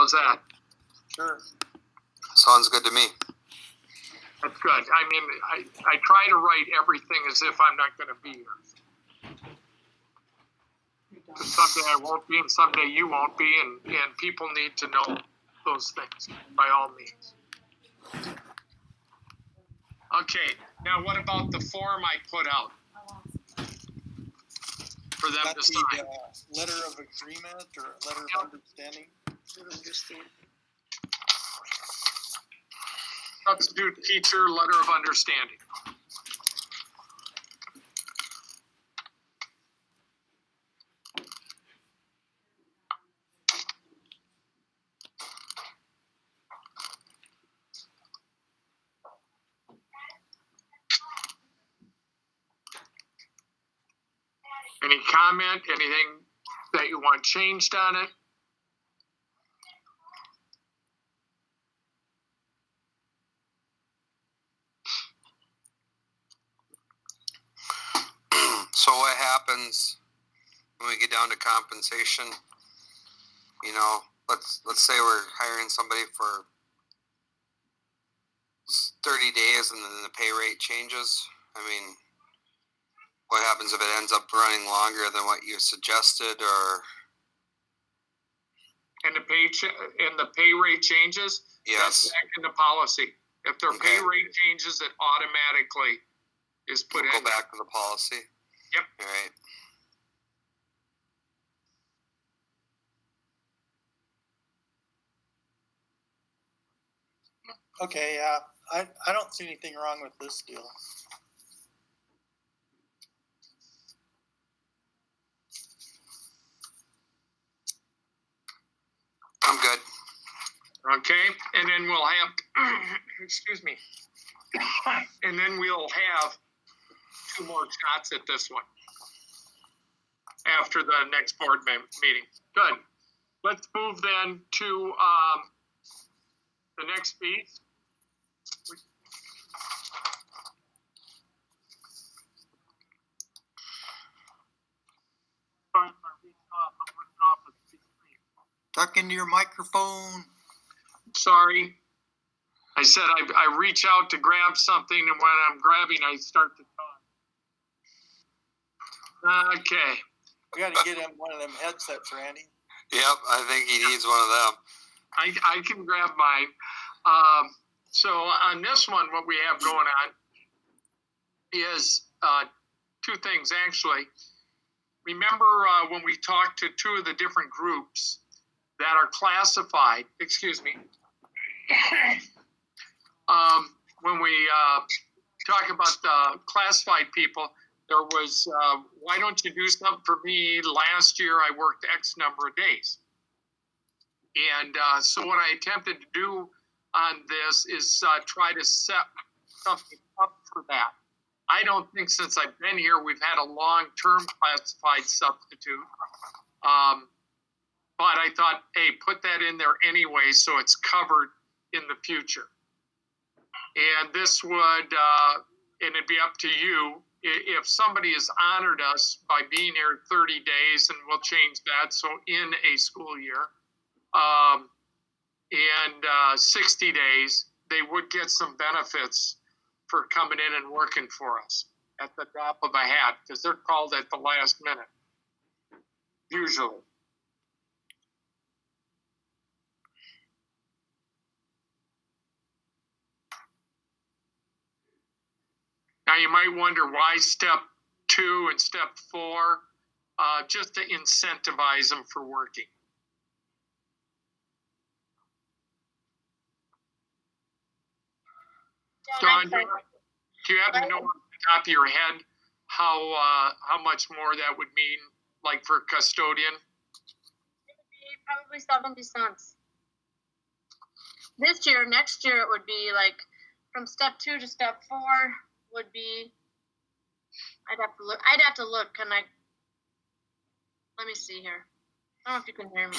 How's that? Sure. Sounds good to me. That's good. I mean, I try to write everything as if I'm not going to be here. Someday I won't be, and someday you won't be, and people need to know those things by all means. Okay, now what about the form I put out for them That's to sign? the letter of agreement or letter of understanding? Substitute teacher letter of understanding. Any comment, anything that you want changed on it? So what happens when we get down to compensation? You know, let's say we're hiring somebody for 30 days and then the pay rate changes. I mean, what happens if it ends up running longer than what you suggested, or? And the pay rate changes? Yes. That's back in the policy. If their pay Okay. rate changes, it automatically is put Go in. back to the policy. Yep. All right. Okay, yeah. I don't see anything wrong with this deal. I'm good. Okay, and then we'll have, excuse me, and then we'll have 2 more shots at this one after the next board meeting. Good. Let's move then to the next piece. Tuck into your microphone. Sorry. I said I reach out to grab something, and when I'm grabbing, I start to talk. Okay. We got to get him one of them headsets, Randy. Yep, I think he needs one of them. I can grab mine. So on this one, what we have going on is 2 things, actually. Remember when we talked to 2 of the different groups that are classified, excuse me, when we talk about the classified people, there was, why don't you do something for me? Last year I worked X number of days. And so what I attempted to do on this is try to set something up for that. I don't think since I've been here, we've had a long-term classified substitute. But I thought, hey, put that in there anyway, so it's covered in the future. And this would, and it'd be up to you, if somebody has honored us by being here 30 days, and we'll change that, so in a school year, and 60 days, they would get some benefits for coming in and working for us at the drop of a hat, because they're called at the last minute, usually. Now you might wonder why step 2 and step 4, just to incentivize them for working. John, do you happen to know off the top of your head how much more that would mean, like for a custodian? It would be probably 70 cents. This year, next year, it would be like from step 2 to step 4 would be. I'd have to look. Can I? Let me see here. I don't know if you can hear me.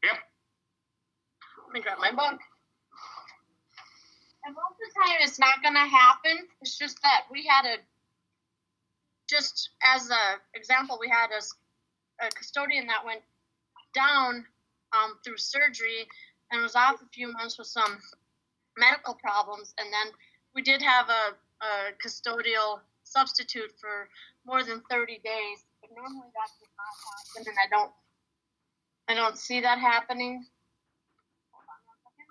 Yep. Let me grab my book. And most of the time, it's not going to happen. It's just that we had just as an example, we had a custodian that went down through surgery and was off a few months with some medical problems. And then we did have a custodial substitute for more than 30 days. But normally that does not happen, and I don't see that happening. Hold on one second.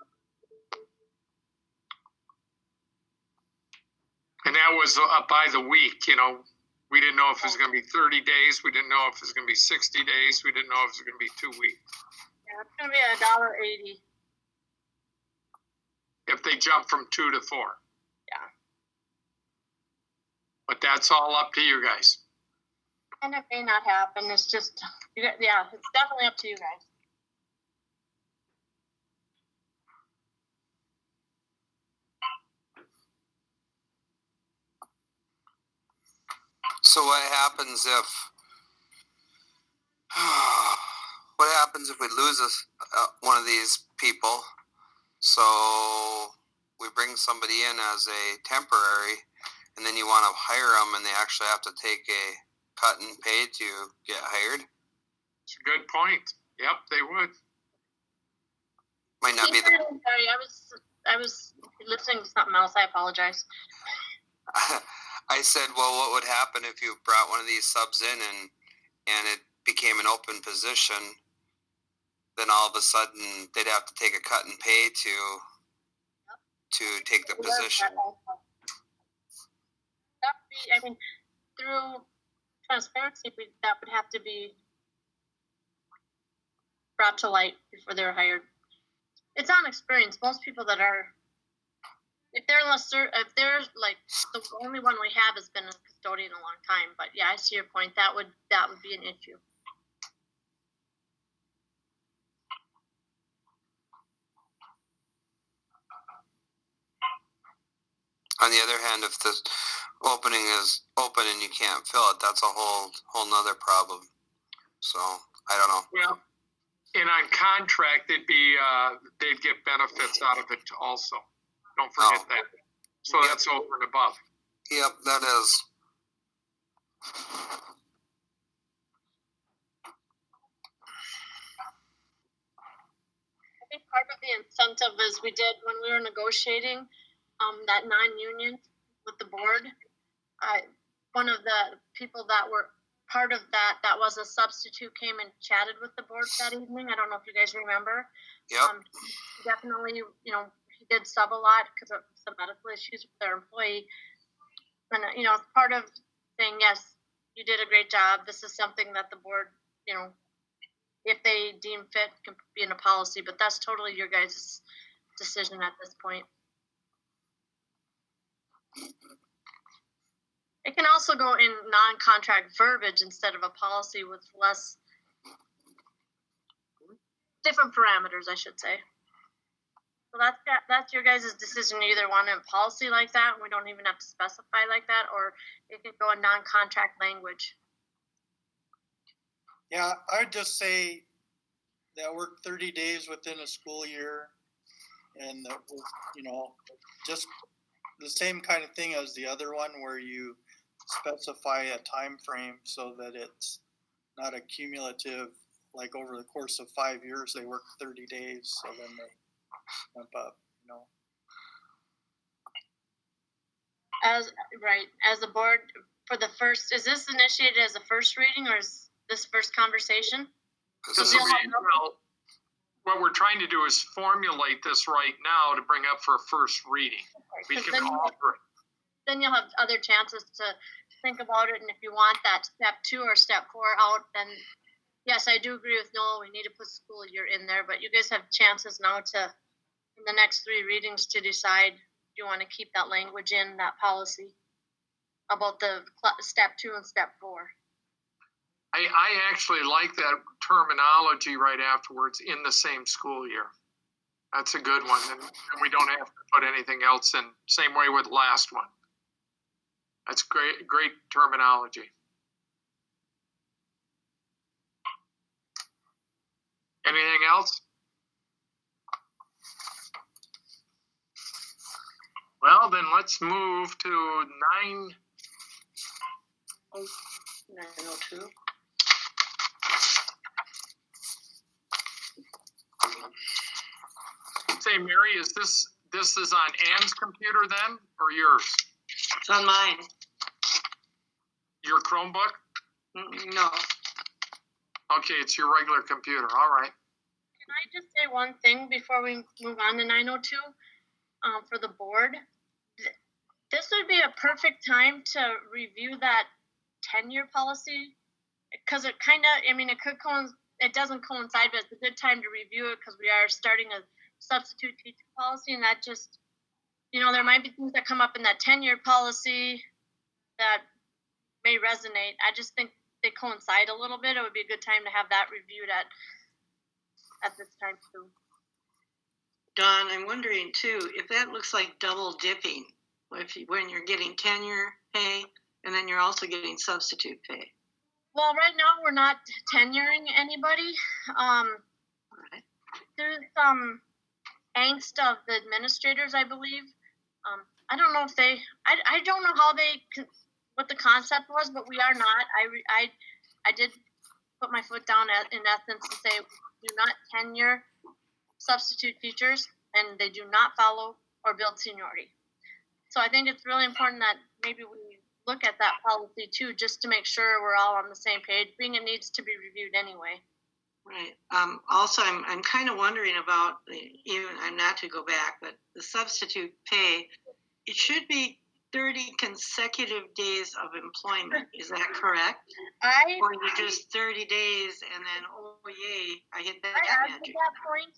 And that was by the week, you know. We didn't know if it was going to be 30 days. We didn't know if it was going to be 60 days. We didn't know if it was going to be 2 weeks. Yeah, it's gonna be $1.80. If they jump from 2 to 4. Yeah. But that's all up to you guys. And it may not happen. It's just, yeah, it's definitely up to you guys. So what happens if we lose one of these people? So we bring somebody in as a temporary, and then you want to hire them, and they actually have to take a cut in pay to get hired. It's a good point. Yep, they would. Might not be the. Sorry, I was listening to something else. I apologize. I said, well, what would happen if you brought one of these subs in and it became an open position? Then all of a sudden they'd have to take a cut in pay to take the position. That would be, I mean, through transparency, that would have to be brought to light before they're hired. It's on experience. Most people that are, if they're like the only one we have has been a custodian a long time. But yeah, I see your point. That would be an issue. On the other hand, if the opening is open and you can't fill it, that's a whole nother problem. So I don't know. Yeah. And on contract, they'd get benefits out of it also. Don't forget that. So that's over and above. Yep, that is. I think part of the incentive is we did when we were negotiating that non-union with the board. One of the people that were part of that was a substitute came and chatted with the board that evening. I don't know if you guys remember. Yep. Definitely, he did sub a lot because of some medical issues with their employee. And, it's part of saying, yes, you did a great job. This is something that the board, if they deem fit, can be in a policy. But that's totally your guys' decision at this point. It can also go in non-contract verbiage instead of a policy with less different parameters, I should say. So that's your guys' decision. You either want a policy like that, and we don't even have to specify like that, or it can go in non-contract language. Yeah, I would just say that work 30 days within a school year, and that was, just the same kind of thing as the other one, where you specify a time frame so that it's not a cumulative, like over the course of 5 years they work 30 days, so then they jump up. As a board for the first, is this initiated as a first reading or is this first conversation? What we're trying to do is formulate this right now to bring up for a first reading. We can alter it. Then you'll have other chances to think about it, and if you want that step 2 or step 4 out, then yes, I do agree with Noel. We need to put school year in there, but you guys have chances now to, in the next 3 readings, to decide if you want to keep that language in that policy about the step 2 and step 4. I actually like that terminology right afterwards, in the same school year. That's a good one, and we don't have to put anything else in. Same way with last one. That's great terminology. Anything else? Well, then let's move to 902. say, Mary, is this is on Ann's computer then, or yours? It's on mine. Your Chromebook? No. Okay, it's your regular computer. All right. Can I just say one thing before we move on to 902 for the board? This would be a perfect time to review that tenure policy because it kind of, I mean, it doesn't coincide, but it's a good time to review it because we are starting a substitute teacher policy, and that just, there might be things that come up in that tenure policy that may resonate. I just think they coincide a little bit. It would be a good time to have that reviewed at this time too. Don, I'm wondering too, if that looks like double dipping, when you're getting tenure pay and then you're also getting substitute pay. Well, right now we're not tenuring anybody. Right. There's some angst of the administrators, I believe. I don't know if I don't know how what the concept was, but we are not. I did put my foot down in essence to say do not tenure substitute teachers, and they do not follow or build seniority. So I think it's really important that maybe we look at that policy too, just to make sure we're all on the same page, being it needs to be reviewed anyway. Right. Also, I'm kind of wondering about, I'm not to go back, but the substitute pay, it should be 30 consecutive days of employment. Is that correct? Or is it just 30 days and then, oh, yay, I hit that magic. That point,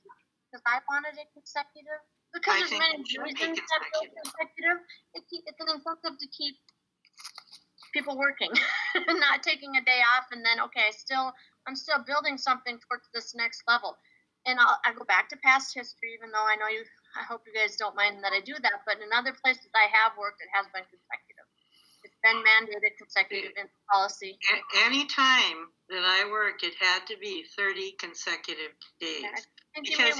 because I wanted it consecutive. Because there's many reasons that it's consecutive. It's an incentive to keep people working, not taking a day off and then, okay, I'm still building something towards this next level. And I go back to past history, even though I hope you guys don't mind that I do that, but in other places I have worked, it has been consecutive. It's been mandated consecutive in policy. Any time that I worked, it had to be 30 consecutive days. Because it's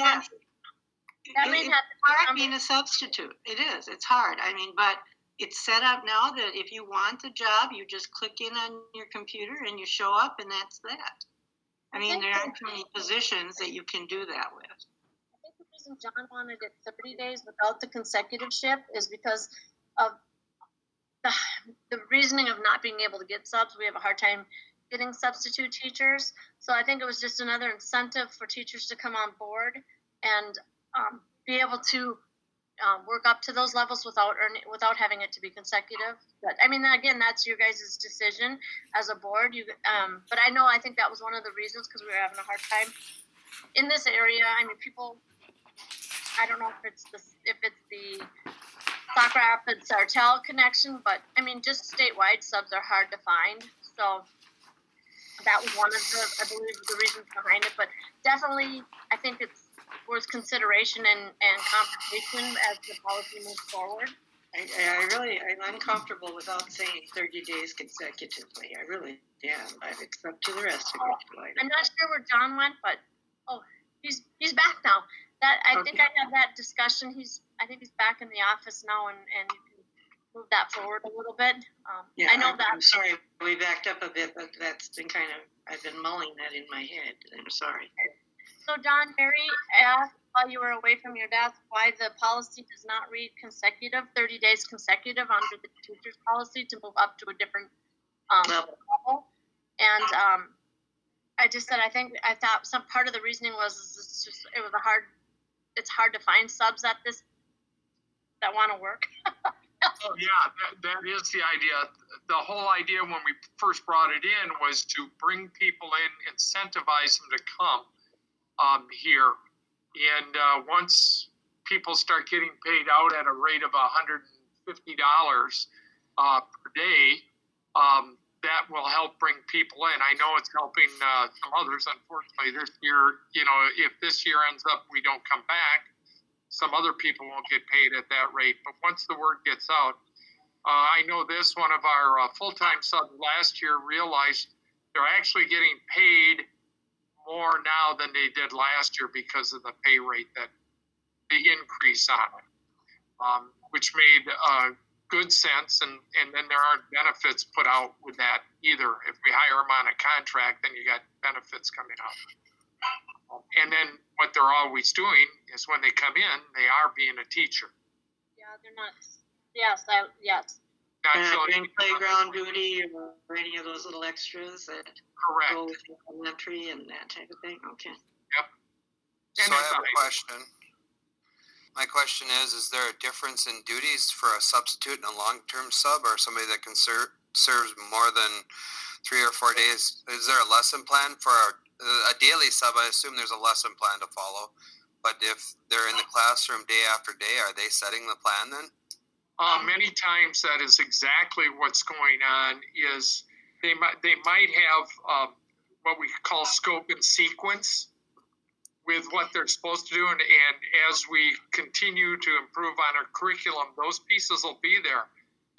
hard being a substitute. It is. It's hard. I mean, but it's set up now that if you want the job, you just click in on your computer and you show up, and that's that. I mean, there aren't too many positions that you can do that with. I think the reason John wanted it 30 days without the consecutive shift is because of the reasoning of not being able to get subs. We have a hard time getting substitute teachers. So I think it was just another incentive for teachers to come on board and be able to work up to those levels without having it to be consecutive. But I mean, again, that's your guys' decision as a board. But I think that was one of the reasons, because we were having a hard time in this area. I mean, people, I don't know if it's the Sauk Rapids Sartell connection, but I mean, just statewide subs are hard to find. So that was one of I believe, the reasons behind it. But definitely, I think it's worth consideration and conversation as the policy moves forward. I'm uncomfortable without saying 30 days consecutively. I really am. It's up to the rest of you. I'm not sure where John went, but he's back now. I think I had that discussion. I think he's back in the office now, and you can move that forward a little bit. I know that. I'm sorry we backed up a bit, but that's been I've been mulling that in my head. I'm sorry. So John, Mary asked while you were away from your desk why the policy does not read consecutive, 30 days consecutive under the teacher's policy to move up to a different level. And I just said I thought some part of the reasoning was it's hard to find subs at this that want to work. Oh yeah, that is the idea. The whole idea when we first brought it in was to bring people in, incentivize them to come here. And once people start getting paid out at a rate of $150 per day, that will help bring people in. I know it's helping some others. Unfortunately, this year, if this year ends up we don't come back, some other people won't get paid at that rate. But once the word gets out, I know this, one of our full-time subs last year realized they're actually getting paid more now than they did last year because of the pay rate, that the increase on it, which made good sense. And then there aren't benefits put out with that either. If we hire them on a contract, then you got benefits coming out. And then what they're always doing is when they come in, they are being a teacher. Yeah, they're not. Yes, yes. Not And filling doing playground duty or any of those little extras that correct. go with elementary and that type of thing. Okay. So And I have a I- question. My question is there a difference in duties for a substitute and a long-term sub, or somebody that can serves more than 3 or 4 days? Is there a lesson plan for a daily sub? I assume there's a lesson plan to follow. But if they're in the classroom day after day, are they setting the plan then? Many times that is exactly what's going on. Is they might have what we call scope and sequence with what they're supposed to do, and as we continue to improve on our curriculum, those pieces will be there.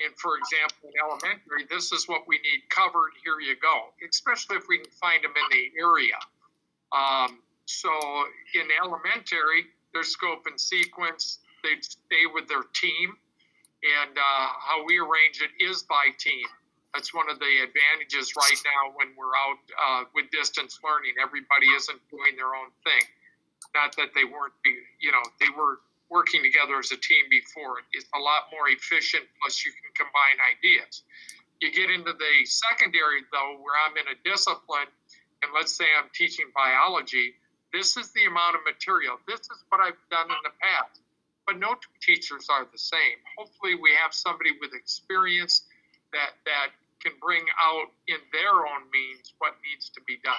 And for example, in elementary, this is what we need covered. Here you go. Especially if we can find them in the area. So in elementary, their scope and sequence, they stay with their team. And how we arrange it is by team. That's one of the advantages right now when we're out with distance learning. Everybody isn't doing their own thing. Not that they weren't, they were working together as a team before. It's a lot more efficient, plus you can combine ideas. You get into the secondary, though, where I'm in a discipline, and let's say I'm teaching biology, this is the amount of material. This is what I've done in the past. But no two teachers are the same. Hopefully we have somebody with experience that can bring out in their own means what needs to be done.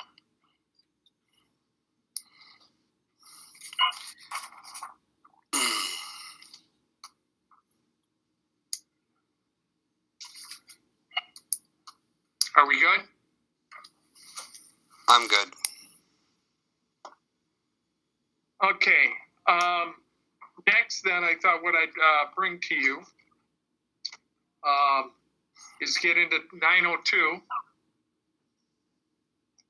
Are we good? I'm good. Okay. Next, then, I thought what I'd bring to you is get into 902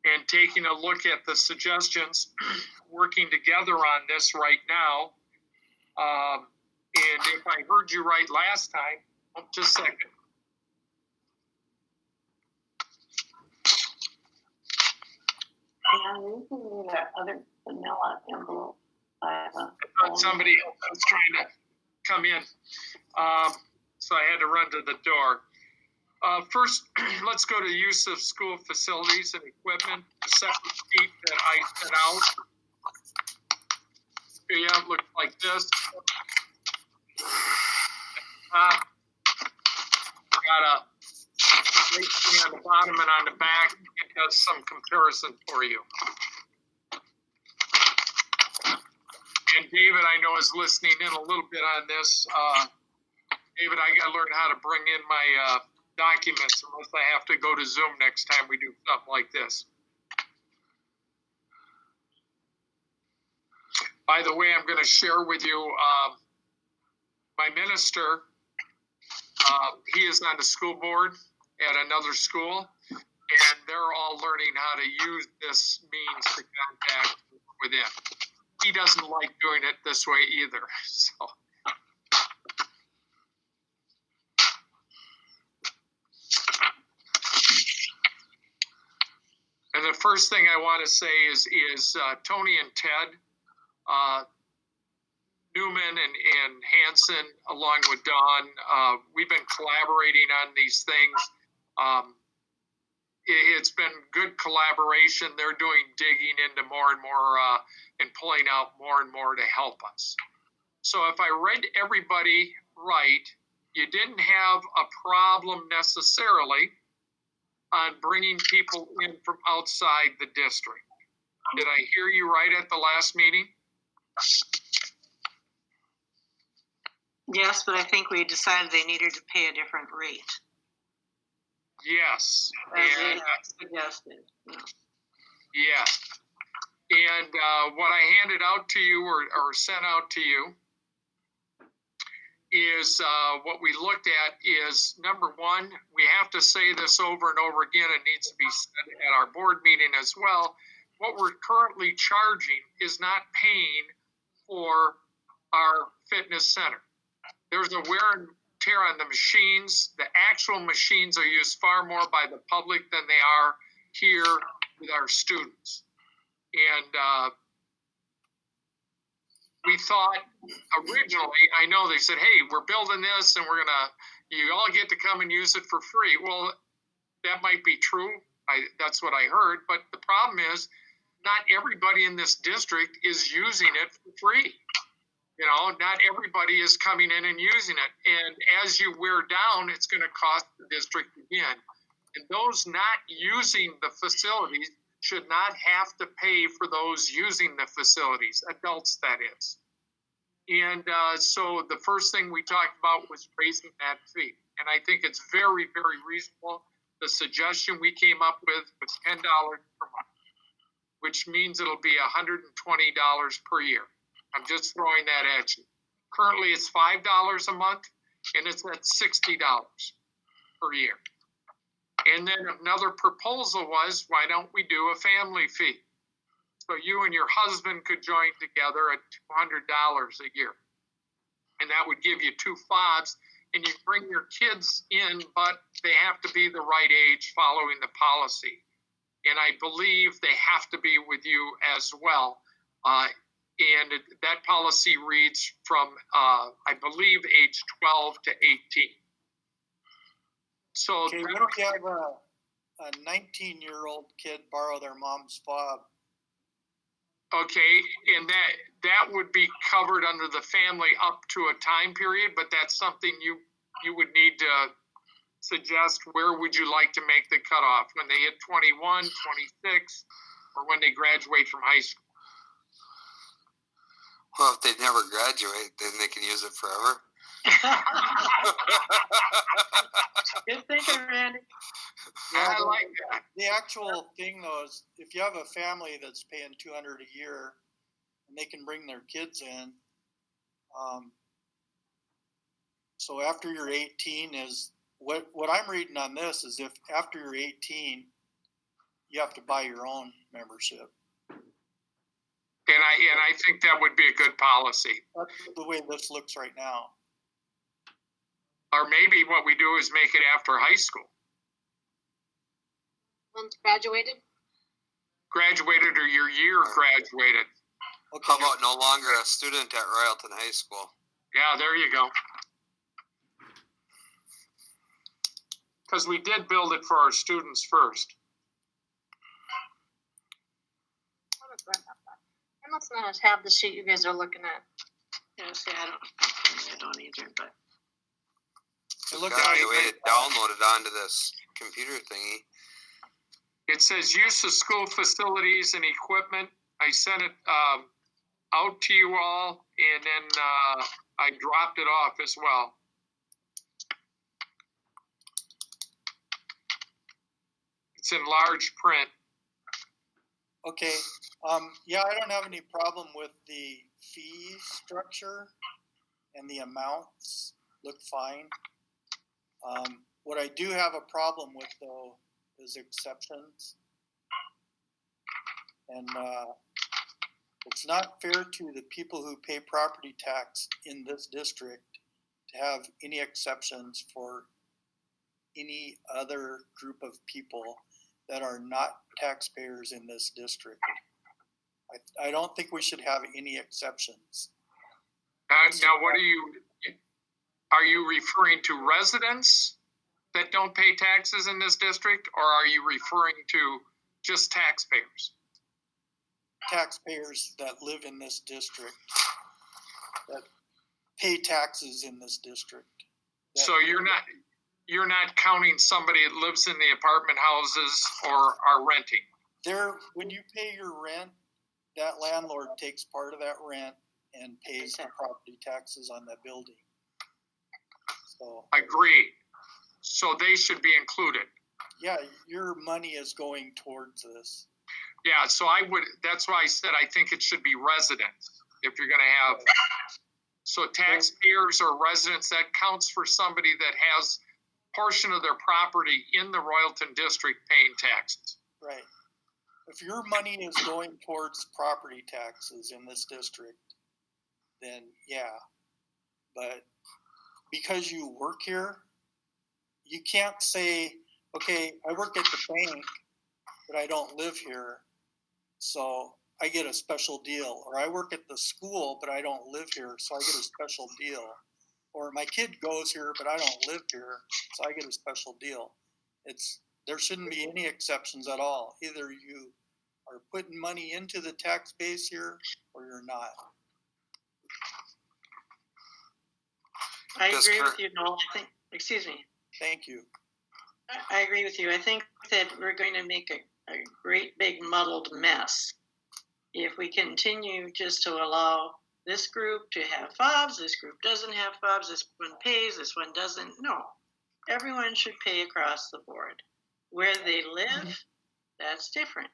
and taking a look at the suggestions, working together on this right now. And if I heard you right last time, just a second. Yeah, we can do that other vanilla envelope. Somebody else was trying to come in, so I had to run to the door. First, let's go to use of school facilities and equipment. The second sheet that I sent out. Yeah, it looks like this. Got a right thing on the bottom and on the back. It does some comparison for you. And David, I know, is listening in a little bit on this. David, I got to learn how to bring in my documents unless I have to go to Zoom next time we do something like this. By the way, I'm going to share with you my minister. He is on the school board at another school, and they're all learning how to use this means to contact within. He doesn't like doing it this way either. So. And the first thing I want to say is Tony and Ted, Newman and Hanson, along with Don, we've been collaborating on these things. It's been good collaboration. They're doing digging into more and more and pulling out more and more to help us. So if I read everybody right, you didn't have a problem necessarily on bringing people in from outside the district. Did I hear you right at the last meeting? Yes, but I think we decided they needed to pay a different rate. Yes. As they suggested. Yeah. And what I handed out to you or sent out to you is what we looked at is, number one, we have to say this over and over again. It needs to be said at our board meeting as well. What we're currently charging is not paying for our fitness center. There's a wear and tear on the machines. The actual machines are used far more by the public than they are here with our students. And we thought originally, I know they said, hey, we're building this and you all get to come and use it for free. Well, that might be true. That's what I heard. But the problem is not everybody in this district is using it for free. You know, not everybody is coming in and using it. And as you wear down, it's going to cost the district again. And those not using the facilities should not have to pay for those using the facilities, adults that is. And so the first thing we talked about was raising that fee. And I think it's very, very reasonable. The suggestion we came up with was $10 per month, which means it'll be $120 per year. I'm just throwing that at you. Currently, it's $5 a month, and it's at $60 per year. And then another proposal was, why don't we do a family fee? So you and your husband could join together at $200 a year. And that would give you 2 fobs, and you bring your kids in, but they have to be the right age following the policy. And I believe they have to be with you as well. That policy reads from, I believe, age 12 to 18. So Okay, what if you have a 19-year-old kid borrow their mom's fob? Okay, and that would be covered under the family up to a time period, but that's something you would need to suggest. Where would you like to make the cutoff? When they hit 21, 26, or when they graduate from high school? Well, if they never graduate, then they can use it forever. Good thinking, Randy. I like that. The actual thing, though, is if you have a family that's paying $200 a year and they can bring their kids in, so after you're 18 is what I'm reading on this is if after you're 18, you have to buy your own membership. And I think that would be a good policy. That's the way this looks right now. Or maybe what we do is make it after high school. Once graduated? Graduated or your year graduated. Okay. How about no longer a student at Royalton High School? Yeah, there you go. Because we did build it for our students first. I must not have the sheet you guys are looking at. Yeah, see, I don't either, but. Look Got at a way to download it onto this computer thingy. It says use of school facilities and equipment. I sent it out to you all, and then I dropped it off as well. It's in large print. Okay. Yeah, I don't have any problem with the fee structure and the amounts look fine. What I do have a problem with, though, is exceptions. And it's not fair to the people who pay property tax in this district to have any exceptions for any other group of people that are not taxpayers in this district. I don't think we should have any exceptions. Now, are you referring to residents that don't pay taxes in this district, or are you referring to just taxpayers? Taxpayers that live in this district, that pay taxes in this district. So you're not counting somebody that lives in the apartment houses or are renting? When you pay your rent, that landlord takes part of that rent and pays the property taxes on that building. So Agreed. So they should be included. yeah, your money is going towards this. Yeah, so that's why I said I think it should be residents if you're gonna have. So taxpayers or residents, that counts for somebody that has portion of their property in the Royalton district paying taxes. Right. If your money is going towards property taxes in this district, then yeah. But because you work here, you can't say, okay, I work at the bank, but I don't live here, so I get a special deal, or I work at the school, but I don't live here, so I get a special deal. Or my kid goes here, but I don't live here, so I get a special deal. There shouldn't be any exceptions at all. Either you are putting money into the tax base here, or you're not. I agree with you, Noel. Excuse me. Thank you. I agree with you. I think that we're going to make a great big muddled mess if we continue just to allow this group to have fobs, this group doesn't have fobs, this one pays, this one doesn't. No, everyone should pay across the board. Where they live, that's different.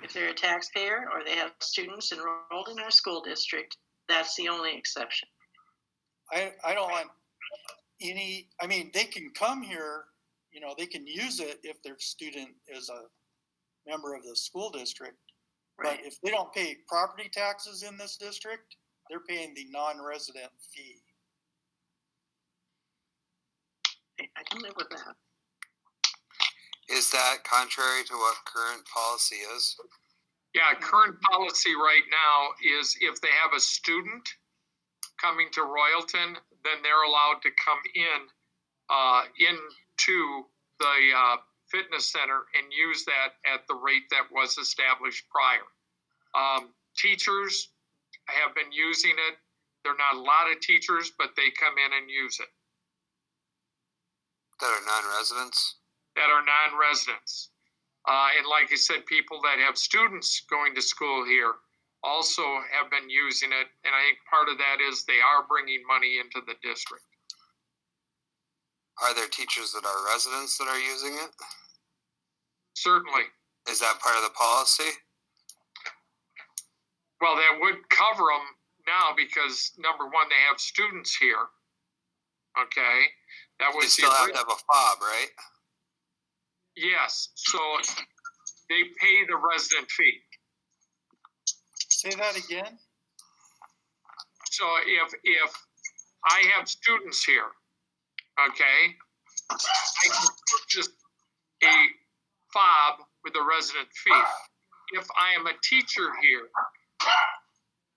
If they're a taxpayer or they have students enrolled in our school district, that's the only exception. I don't want any, I mean, they can come here, you know, they can use it if their student is a member of the school district. Right. But if they don't pay property taxes in this district, they're paying the non-resident fee. I can live with that. Is that contrary to what current policy is? Yeah, current policy right now is if they have a student coming to Royalton, then they're allowed to come into the fitness center and use that at the rate that was established prior. Teachers have been using it. There are not a lot of teachers, but they come in and use it. That are non-residents? That are non-residents. And like I said, people that have students going to school here also have been using it. And I think part of that is they are bringing money into the district. Are there teachers that are residents that are using it? Certainly. Is that part of the policy? Well, that would cover them now because, number one, they have students here. Okay. That was They still have to have a fob, right? Yes. So they pay the resident fee. Say that again? So if I have students here, okay, I can purchase a fob with a resident fee. If I am a teacher here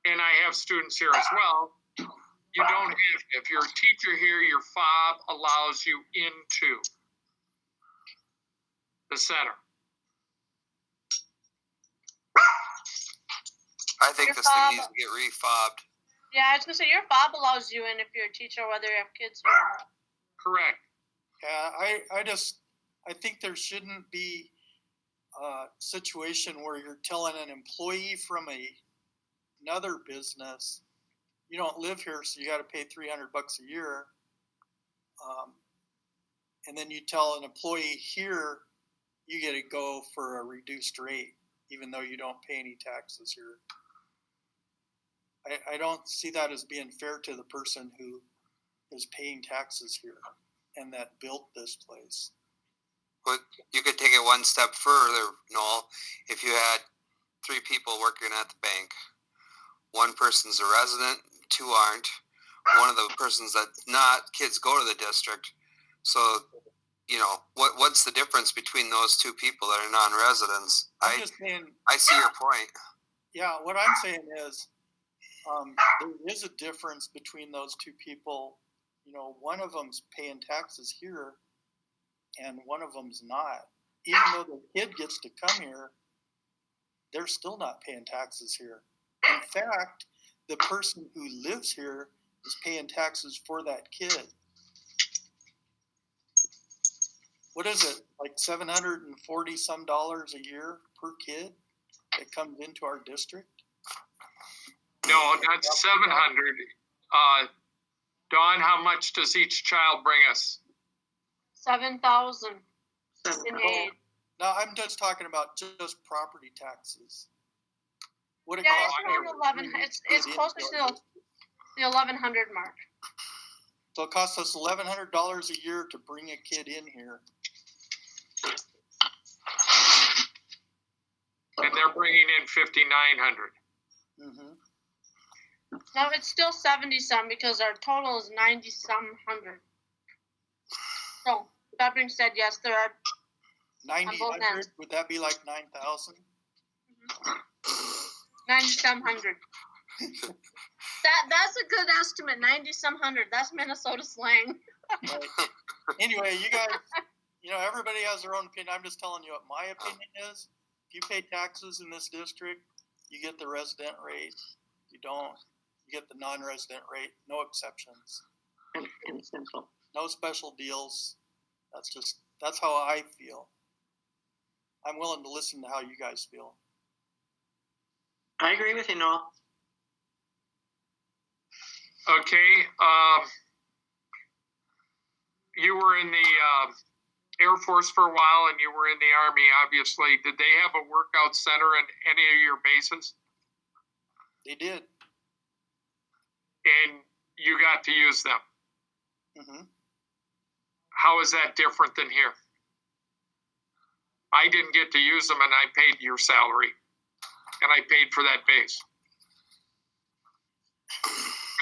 and I have students here as well, you don't have to. If you're a teacher here, your fob allows you into the center. I think Your this thing fob- needs to get refobbed. Yeah, I was gonna say your fob allows you in if you're a teacher, whether you have kids or not. Correct. Yeah, I think there shouldn't be a situation where you're telling an employee from another business, you don't live here, so you got to pay $300 a year. And then you tell an employee here, you get to go for a reduced rate, even though you don't pay any taxes here. I don't see that as being fair to the person who is paying taxes here and that built this place. But you could take it one step further, Noel. If you had 3 people working at the bank, one person's a resident, 2 aren't. One of the persons that's not, kids go to the district. So, you know, what's the difference between those 2 people that are non-residents? I'm just saying, I see your point. yeah, what I'm saying is there is a difference between those 2 people. You know, one of them's paying taxes here and one of them's not. Even though the kid gets to come here, they're still not paying taxes here. In fact, the person who lives here is paying taxes for that kid. What is it, like $740 some a year per kid that comes into our district? No, that's 700. Dawn, how much does each child bring us? 7,000 in aid. No, I'm just talking about just property taxes. What it Yeah, costs it's around 11. It's closer to the 1,100 mark. So it costs us $1,100 a year to bring a kid in here. And they're bringing in 5,900. Mm-hmm. No, it's still 70 some because our total is 90 some hundred. So that being said, yes, there are. 9,900, would that be like 9,000? 90-some hundred. That's a good estimate. 90-some hundred. That's Minnesota slang. Right. Anyway, you guys, everybody has their own opinion. I'm just telling you what my opinion is. If you pay taxes in this district, you get the resident rate. If you don't, you get the non-resident rate. No exceptions. And simple. No special deals. That's how I feel. I'm willing to listen to how you guys feel. I agree with you, Noel. Okay. You were in the Air Force for a while, and you were in the Army, obviously. Did they have a workout center at any of your bases? They did. And you got to use them. Mm-hmm. How is that different than here? I didn't get to use them, and I paid your salary, and I paid for that base.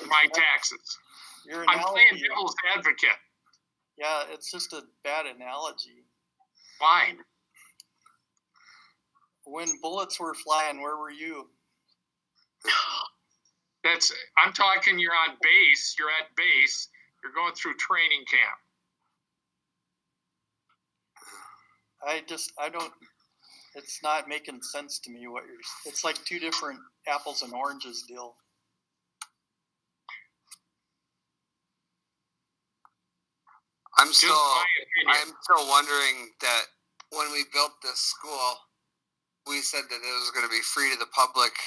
My taxes. I'm playing devil's advocate. Yeah, it's just a bad analogy. Why? When bullets were flying, where were you? I'm talking, you're on base, you're at base, you're going through training camp. I don't, it's not making sense to me it's like two different apples and oranges deal. I'm still wondering that when we built this school, we said that it was going to be free to the public,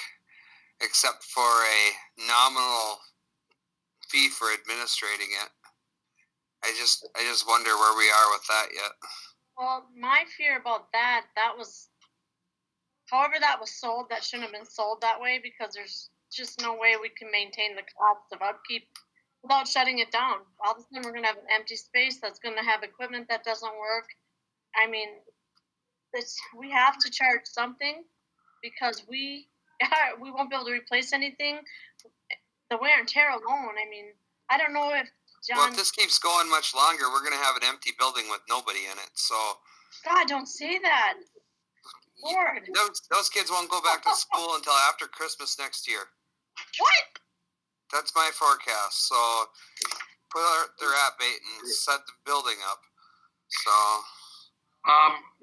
except for a nominal fee for administrating it. I just wonder where we are with that yet. Well, my fear about that was, however that was sold, that shouldn't have been sold that way, because there's just no way we can maintain the cost of upkeep without shutting it down. All of a sudden, we're going to have an empty space that's going to have equipment that doesn't work. I mean, we have to charge something, because we won't be able to replace anything. The wear and tear alone, I mean, I don't know if John... Well, if this keeps going much longer, we're going to have an empty building with nobody in it, so... God, don't say that. Lord. Those kids won't go back to school until after Christmas next year. What? That's my forecast. So put their at bait and set the building up. So.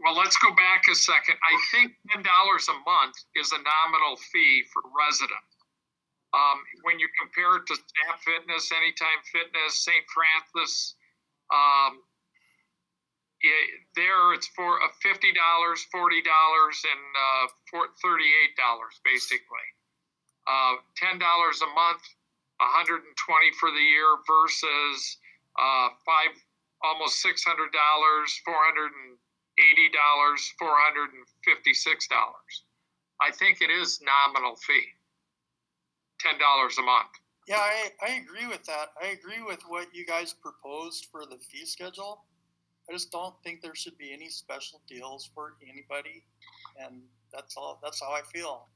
Well, let's go back a second. I think $10 a month is a nominal fee for residents. When you compare it to Snap Fitness, Anytime Fitness, St. Francis, there it's for $50, $40, and $38 basically. $10 a month, $120 for the year versus almost $600, $480, $456. I think it is nominal fee. $10 a month. Yeah, I agree with that. I agree with what you guys proposed for the fee schedule. I just don't think there should be any special deals for anybody, and that's all. That's how I feel.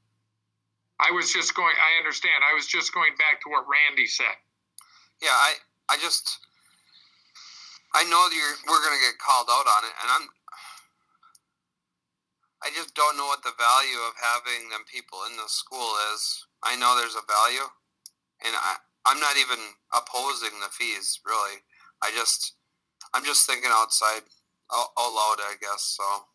I understand. I was just going back to what Randy said. Yeah, I know we're going to get called out on it, and I just don't know what the value of having them people in the school is. I know there's a value, and I'm not even opposing the fees, really. I'm just thinking out loud, I guess, so.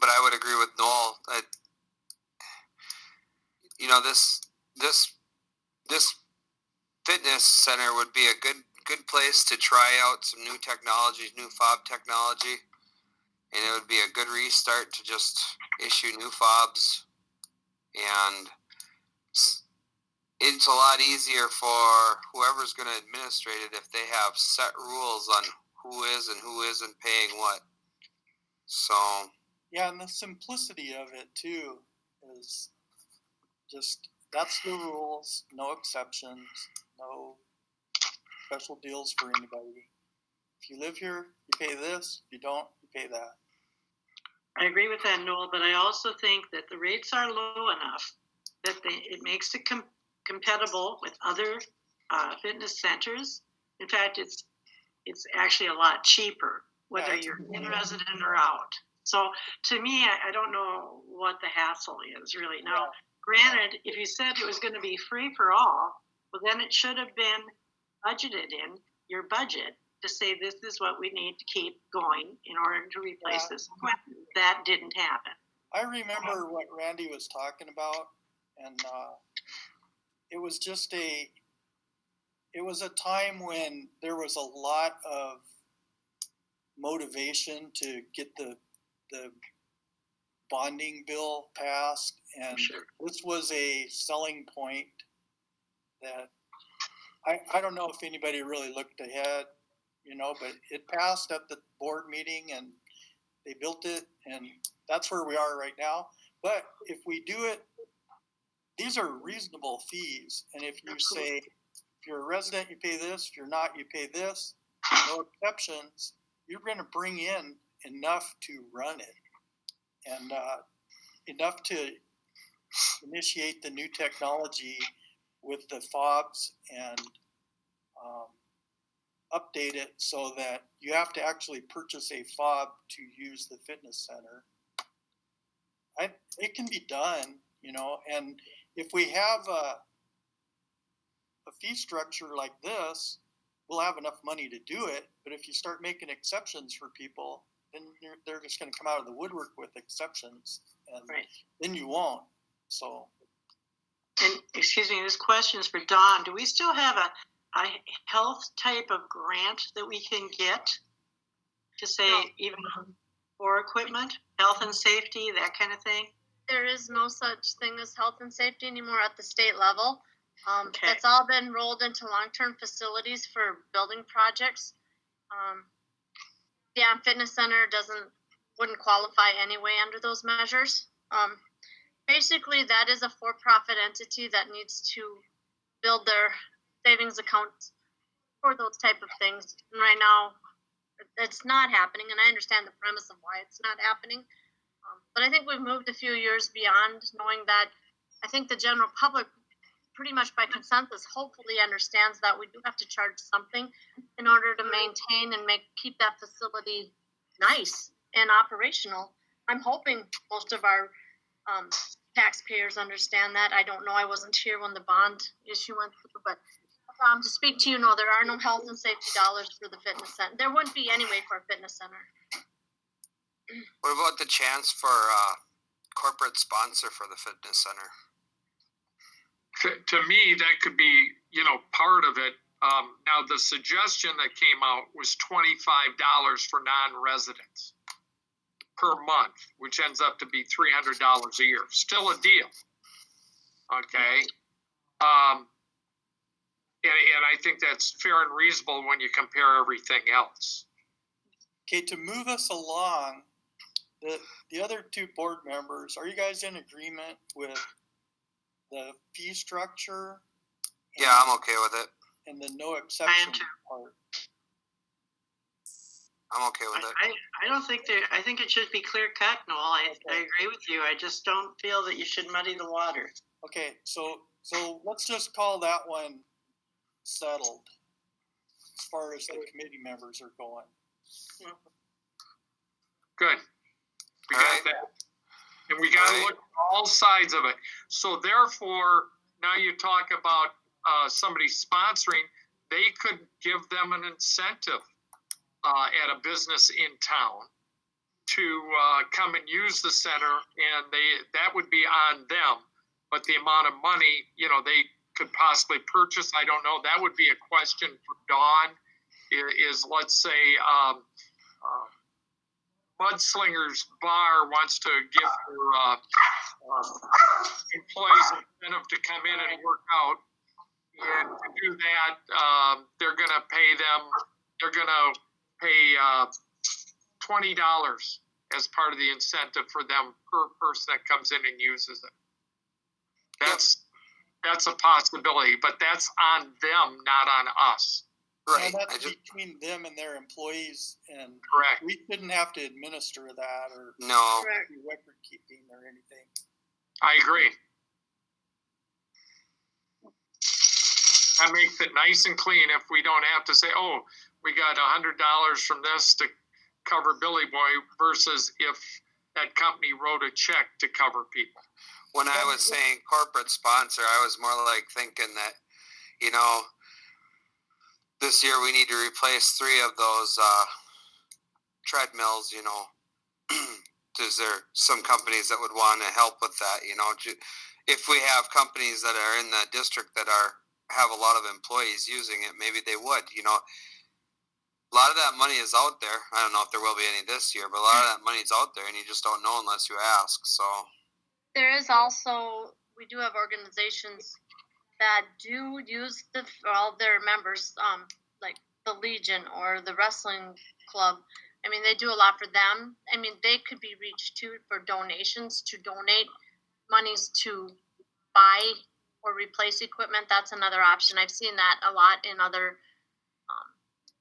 But I would agree with Noel that, this fitness center would be a good place to try out some new technology, new fob technology, and it would be a good restart to just issue new fobs, and it's a lot easier for whoever's going to administrate it if they have set rules on who is and who isn't paying what. So. Yeah, and the simplicity of it too is just, that's the rules, no exceptions, no special deals for anybody. If you live here, you pay this. If you don't, you pay that. I agree with that, Noel, but I also think that the rates are low enough that it makes it compatible with other fitness centers. In fact, it's actually a lot cheaper, whether you're in resident or out. So to me, I don't know what the hassle is really. Now, granted, if you said it was going to be free for all, well, then it should have been budgeted in your budget to say this is what we need to keep going in order to replace this equipment. That didn't happen. I remember what Randy was talking about, and it was just it was a time when there was a lot of motivation to get the bonding bill passed, and this was a selling point that I don't know if anybody really looked ahead, but it passed at the board meeting and they built it, and that's where we are right now. But if we do it, these are reasonable fees, and if you say, if you're a resident, you pay this, if you're not, you pay this, no exceptions, you're going to bring in enough to run it, and enough to initiate the new technology with the fobs and update it so that you have to actually purchase a fob to use the fitness center. It can be done, and if we have a fee structure like this, we'll have enough money to do it. But if you start making exceptions for people, then they're just going to come out of the woodwork with exceptions, and then you won't. So. And excuse me, this question is for Don. Do we still have a health type of grant that we can get to say even for equipment, health and safety, that kind of thing? There is no such thing as health and safety anymore at the state level. It's all been rolled into long-term facilities for building projects. Fitness center wouldn't qualify anyway under those measures. Basically, that is a for-profit entity that needs to build their savings accounts for those type of things. And right now, it's not happening, and I understand the premise of why it's not happening. But I think we've moved a few years beyond knowing that. I think the general public, pretty much by consensus, hopefully understands that we do have to charge something in order to maintain and keep that facility nice and operational. I'm hoping most of our taxpayers understand that. I don't know. I wasn't here when the bond issue went through, but to speak to you, no, there are no health and safety dollars for the fitness center. There wouldn't be anyway for a fitness center. What about the chance for corporate sponsor for the fitness center? To me, that could be, part of it. Now, the suggestion that came out was $25 for non-residents per month, which ends up to be $300 a year. Still a deal. Okay. And I think that's fair and reasonable when you compare everything else. Okay, to move us along, the other two board members, are you guys in agreement with the fee structure? Yeah, I'm okay with it. And the no exception part. I'm okay with it. I don't think I think it should be clear cut, Noel. I agree with you. I just don't feel that you should muddy the water. Okay, so let's just call that one settled as far as the committee members are going. Good. We got that. And we got to look at all sides of it. So therefore, now you talk about somebody sponsoring, they could give them an incentive at a business in town to come and use the center, and that would be on them. But the amount of money, they could possibly purchase, I don't know. That would be a question for Dawn. Is let's say Mudslingers Bar wants to give their employees an incentive to come in and work out. And to do that, they're going to pay them. They're going to pay $20 as part of the incentive for them per person that comes in and uses it. That's a possibility, but that's on them, not on us. Right. And that's between them and their employees, and correct. We shouldn't have to administer that or do record keeping or anything. I agree. That makes it nice and clean if we don't have to say, oh, we got $100 from this to cover Billy Boy versus if that company wrote a check to cover people. When I was saying corporate sponsor, I was more like thinking that, you know, this year we need to replace 3 of those treadmills, you know. Is there some companies that would want to help with that, you know? If we have companies that are in the district that have a lot of employees using it, maybe they would, you know. A lot of that money is out there. I don't know if there will be any this year, but a lot of that money is out there, and you just don't know unless you ask. So there is also, we do have organizations that do use for all their members, like the Legion or the wrestling club. I mean, they do a lot for them. I mean, they could be reached too for donations, to donate monies to buy or replace equipment. That's another option. I've seen that a lot in other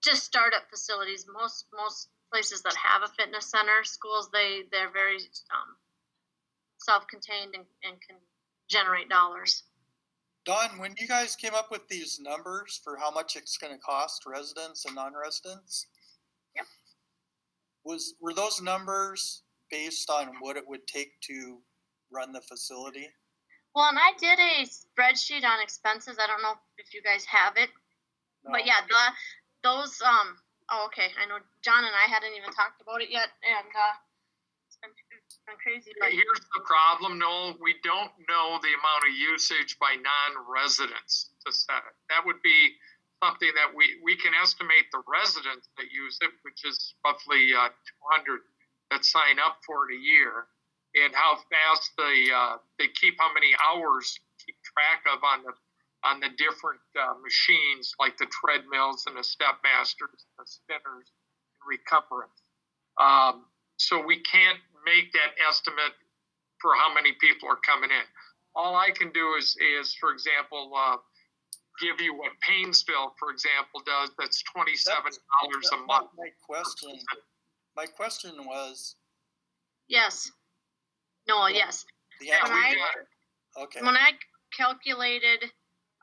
just startup facilities. Most places that have a fitness center, schools, they're very self-contained and can generate dollars. Don, when you guys came up with these numbers for how much it's going to cost residents and non-residents, yep, were those numbers based on what it would take to run the facility? Well, and I did a spreadsheet on expenses. I don't know if you guys have it, no. But yeah, those oh, okay. I know John and I hadn't even talked about it yet, and it's been crazy. But here's the problem, Noel. We don't know the amount of usage by non-residents to set it. That would be something that we can estimate the residents that use it, which is roughly 200 that sign up for it a year, and how fast they keep, how many hours keep track of on the different machines, like the treadmills and the Stepmasters, the spinners, and recumbrance. So we can't make that estimate for how many people are coming in. All I can do is for example, give you what Painesville, for example, does. That's $27 a month. My question was. Yes. No. Yes. When I calculated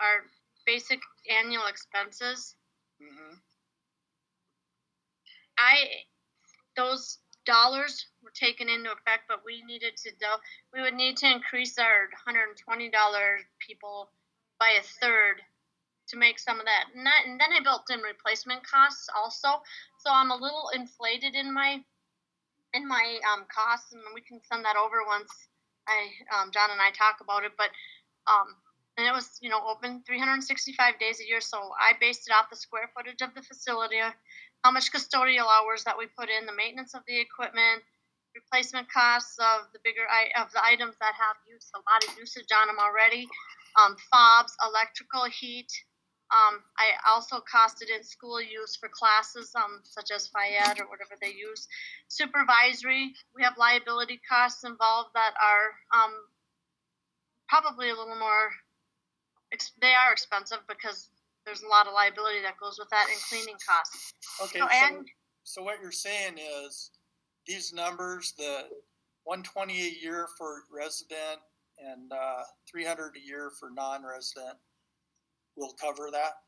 our basic annual expenses, mm-hmm. Those dollars were taken into effect, but we would need to increase our $120 people by a third to make some of that. And then I built in replacement costs also, so I'm a little inflated in my costs, and we can send that over once John and I talk about it. But and it was, open 365 days a year, so I based it off the square footage of the facility, how much custodial hours that we put in, the maintenance of the equipment, replacement costs of the items that have a lot of usage on them already, fobs, electrical, heat. I also costed in school use for classes, such as FIAD or whatever they use. Supervisory, we have liability costs involved that are probably a little more. They are expensive because there's a lot of liability that goes with that, and cleaning costs. Okay, so what you're saying is these numbers, the $120 a year for resident and $300 a year for non-resident, will cover that?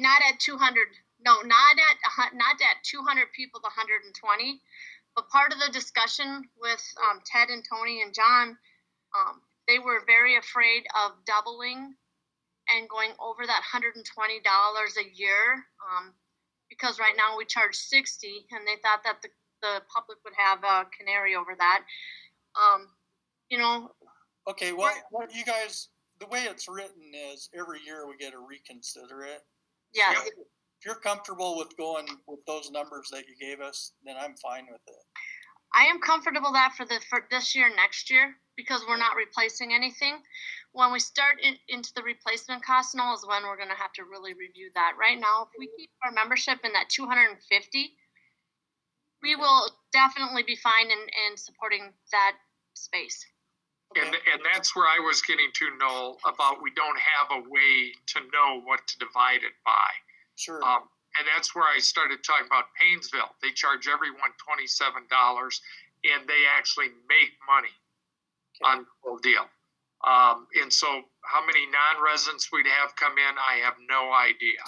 Not at 200. No, not at 200 people. The 120. But part of the discussion with Ted and Tony and John. They were very afraid of doubling and going over that $120 a year, because right now we charge $60, and they thought that the public would have a canary over that. Okay, well, what you guys, the way it's written is every year we get to reconsider it. Yes. So if you're comfortable with going with those numbers that you gave us, then I'm fine with it. I am comfortable that for this year, next year, because we're not replacing anything. When we start into the replacement cost now is when we're going to have to really review that. Right now, if we keep our membership in that 250, we will definitely be fine in supporting that space. And that's where I was getting to know about, we don't have a way to know what to divide it by. Sure. And that's where I started talking about Painesville. They charge everyone $27, and they actually make money on the whole deal. And so how many non-residents we'd have come in, I have no idea.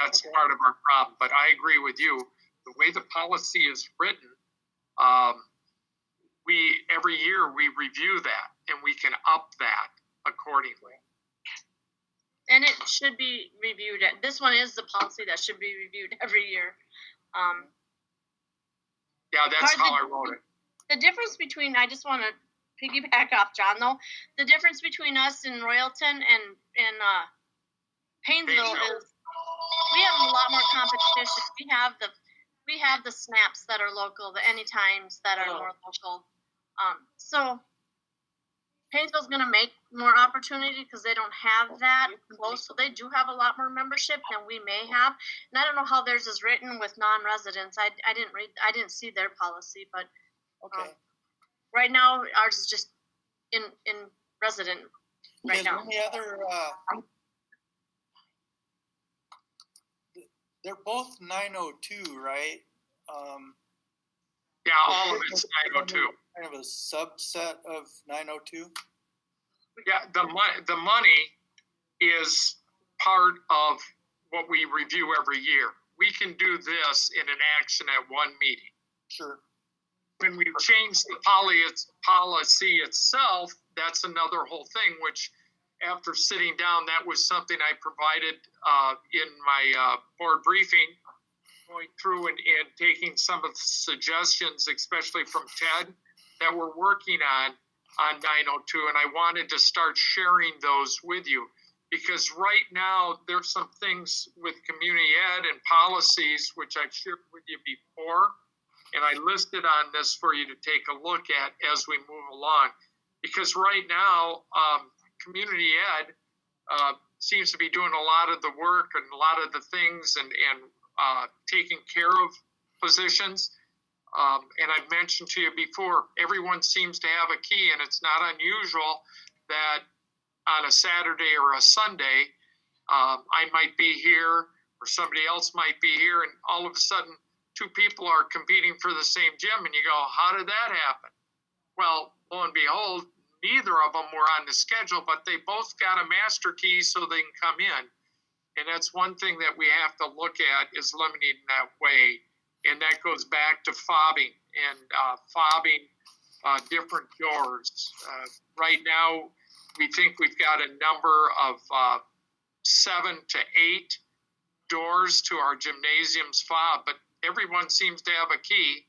That's part of our problem. But I agree with you. The way the policy is written, every year we review that and we can up that accordingly. And it should be reviewed. This one is the policy that should be reviewed every year. Yeah, that's how I wrote it. The difference between, I just want to piggyback off John though, the difference between us and Royalton and Painesville is we have a lot more competition. We have the snaps that are local, the anytimes that are more local. So Painesville's going to make more opportunity because they don't have that close. So they do have a lot more membership than we may have. And I don't know how theirs is written with non-residents. I didn't see their policy, but right now ours is just in resident right now. Any other? They're both 902, right? Yeah, all of it's 902. Kind of a subset of 902. Yeah, the money is part of what we review every year. We can do this in an action at one meeting. Sure. When we change the policy itself, that's another whole thing, which after sitting down, that was something I provided in my board briefing, going through and taking some of the suggestions, especially from Ted, that we're working on 902. And I wanted to start sharing those with you because right now there's some things with community ed and policies, which I've shared with you before. And I listed on this for you to take a look at as we move along. Because right now, community ed seems to be doing a lot of the work and a lot of the things and taking care of positions. And I've mentioned to you before, everyone seems to have a key, and it's not unusual that on a Saturday or a Sunday, I might be here or somebody else might be here, and all of a sudden, two people are competing for the same gym, and you go, how did that happen? Well, lo and behold, neither of them were on the schedule, but they both got a master key so they can come in. And that's one thing that we have to look at is limiting that way. And that goes back to fobbing and fobbing different doors. Right now, we think we've got a number of 7 to 8 doors to our gymnasium's fob, but everyone seems to have a key.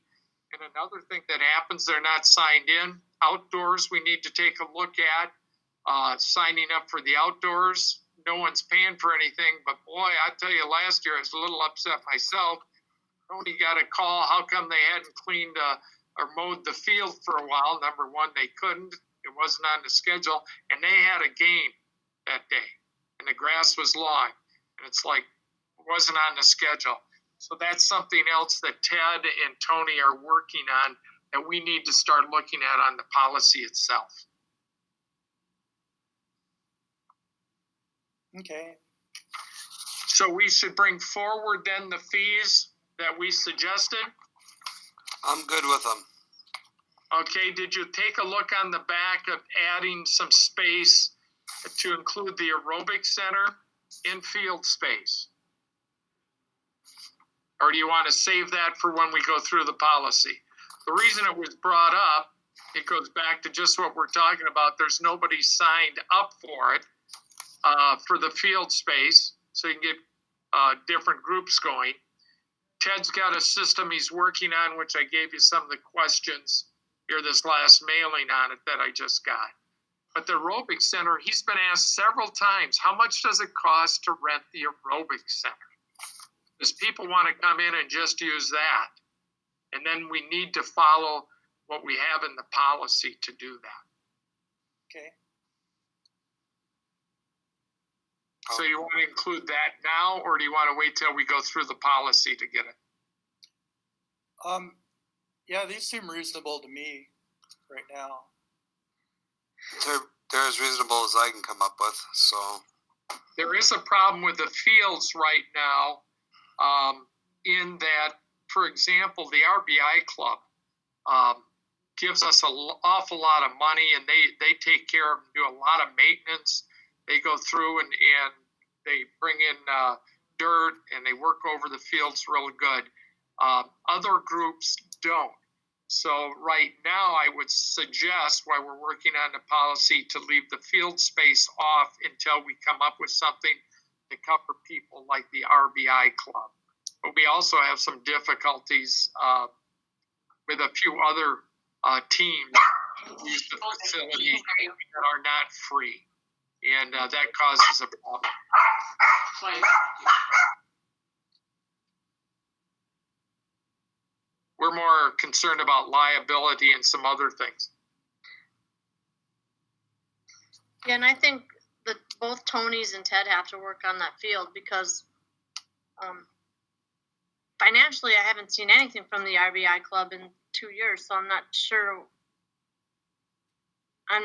And another thing that happens, they're not signed in. Outdoors, we need to take a look at signing up for the outdoors. No one's paying for anything, but boy, I tell you, last year I was a little upset myself. Tony got a call. How come they hadn't cleaned or mowed the field for a while? Number one, they couldn't. It wasn't on the schedule, and they had a game that day, and the grass was long, and it's like it wasn't on the schedule. So that's something else that Ted and Tony are working on that we need to start looking at on the policy itself. Okay. So we should bring forward then the fees that we suggested. I'm good with them. Okay, did you take a look on the back of adding some space to include the aerobic center infield space? Or do you want to save that for when we go through the policy? The reason it was brought up, it goes back to just what we're talking about. There's nobody signed up for it, for the field space, so you can get different groups going. Ted's got a system he's working on, which I gave you some of the questions here this last mailing on it that I just got. But the aerobic center, he's been asked several times, how much does it cost to rent the aerobic center? Because people want to come in and just use that. And then we need to follow what we have in the policy to do that. Okay. So you want to include that now, or do you want to wait till we go through the policy to get it? Yeah, these seem reasonable to me right now. They're as reasonable as I can come up with. So there is a problem with the fields right now, in that, for example, the RBI club, gives us an awful lot of money, and they take care of and do a lot of maintenance. They go through and they bring in dirt, and they work over the fields real good. Other groups don't. So right now, I would suggest, while we're working on the policy, to leave the field space off until we come up with something to cover people like the RBI club. But we also have some difficulties with a few other teams who use the facility that are not free, and that causes a problem. We're more concerned about liability and some other things. Yeah, and I think that both Tony's and Ted have to work on that field because financially, I haven't seen anything from the RBI club in 2 years, so I'm not sure. I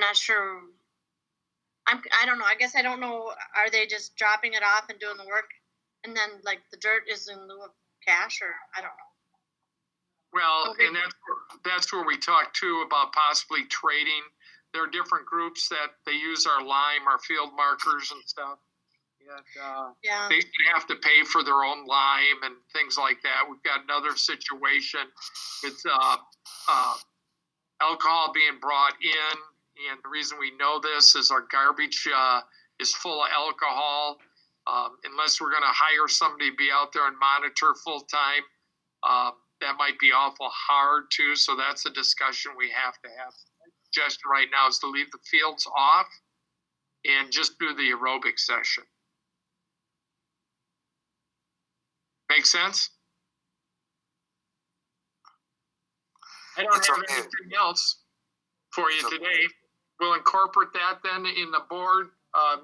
don't know. I guess I don't know. Are they just dropping it off and doing the work, and then like the dirt is in lieu of cash, or I don't know. Well, and that's where we talk too about possibly trading. There are different groups that they use our lime, our field markers and stuff. And they have to pay for their own lime and things like that. We've got another situation with alcohol being brought in. And the reason we know this is our garbage is full of alcohol. Unless we're going to hire somebody to be out there and monitor full time, that might be awful hard too. So that's a discussion we have to have. My suggestion right now is to leave the fields off and just do the aerobic session. Make sense? I don't have anything else for you today. We'll incorporate that then in the board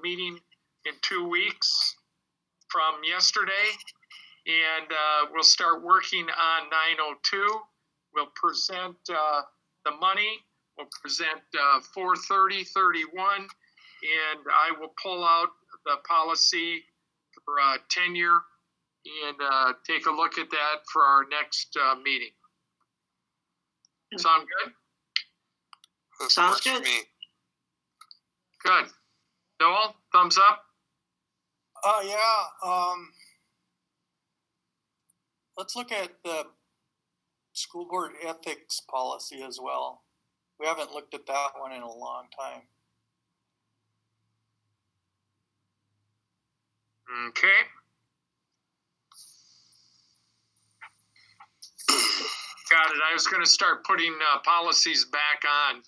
meeting in 2 weeks from yesterday. And we'll start working on 902. We'll present the money. We'll present 430-31. And I will pull out the policy for tenure and take a look at that for our next meeting. Sound good? Sounds good. Good. Noel, thumbs up? Yeah. Let's look at the school board ethics policy as well. We haven't looked at that one in a long time. Okay. Got it. I was going to start putting policies back on,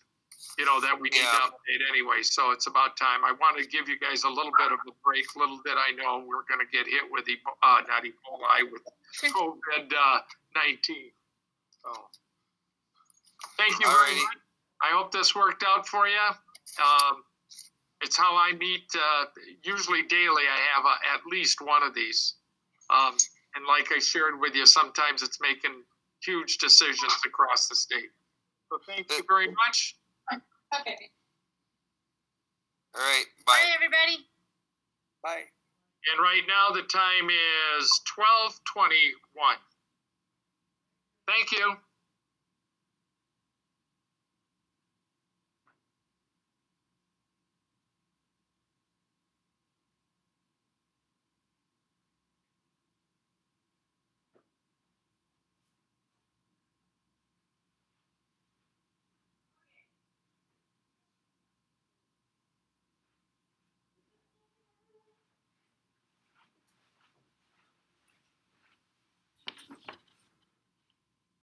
that we need to update anyway. So it's about time. I want to give you guys a little bit of a break. Little did I know we're going to get hit with not Ebola, with COVID-19. So thank you very much. I hope this worked out for you. It's how I meet. Usually daily, I have at least one of these. And like I shared with you, sometimes it's making huge decisions across the state. So thank you very much. Okay. All right. Bye. Bye, everybody. Bye. And right now the time is 12:21. Thank you.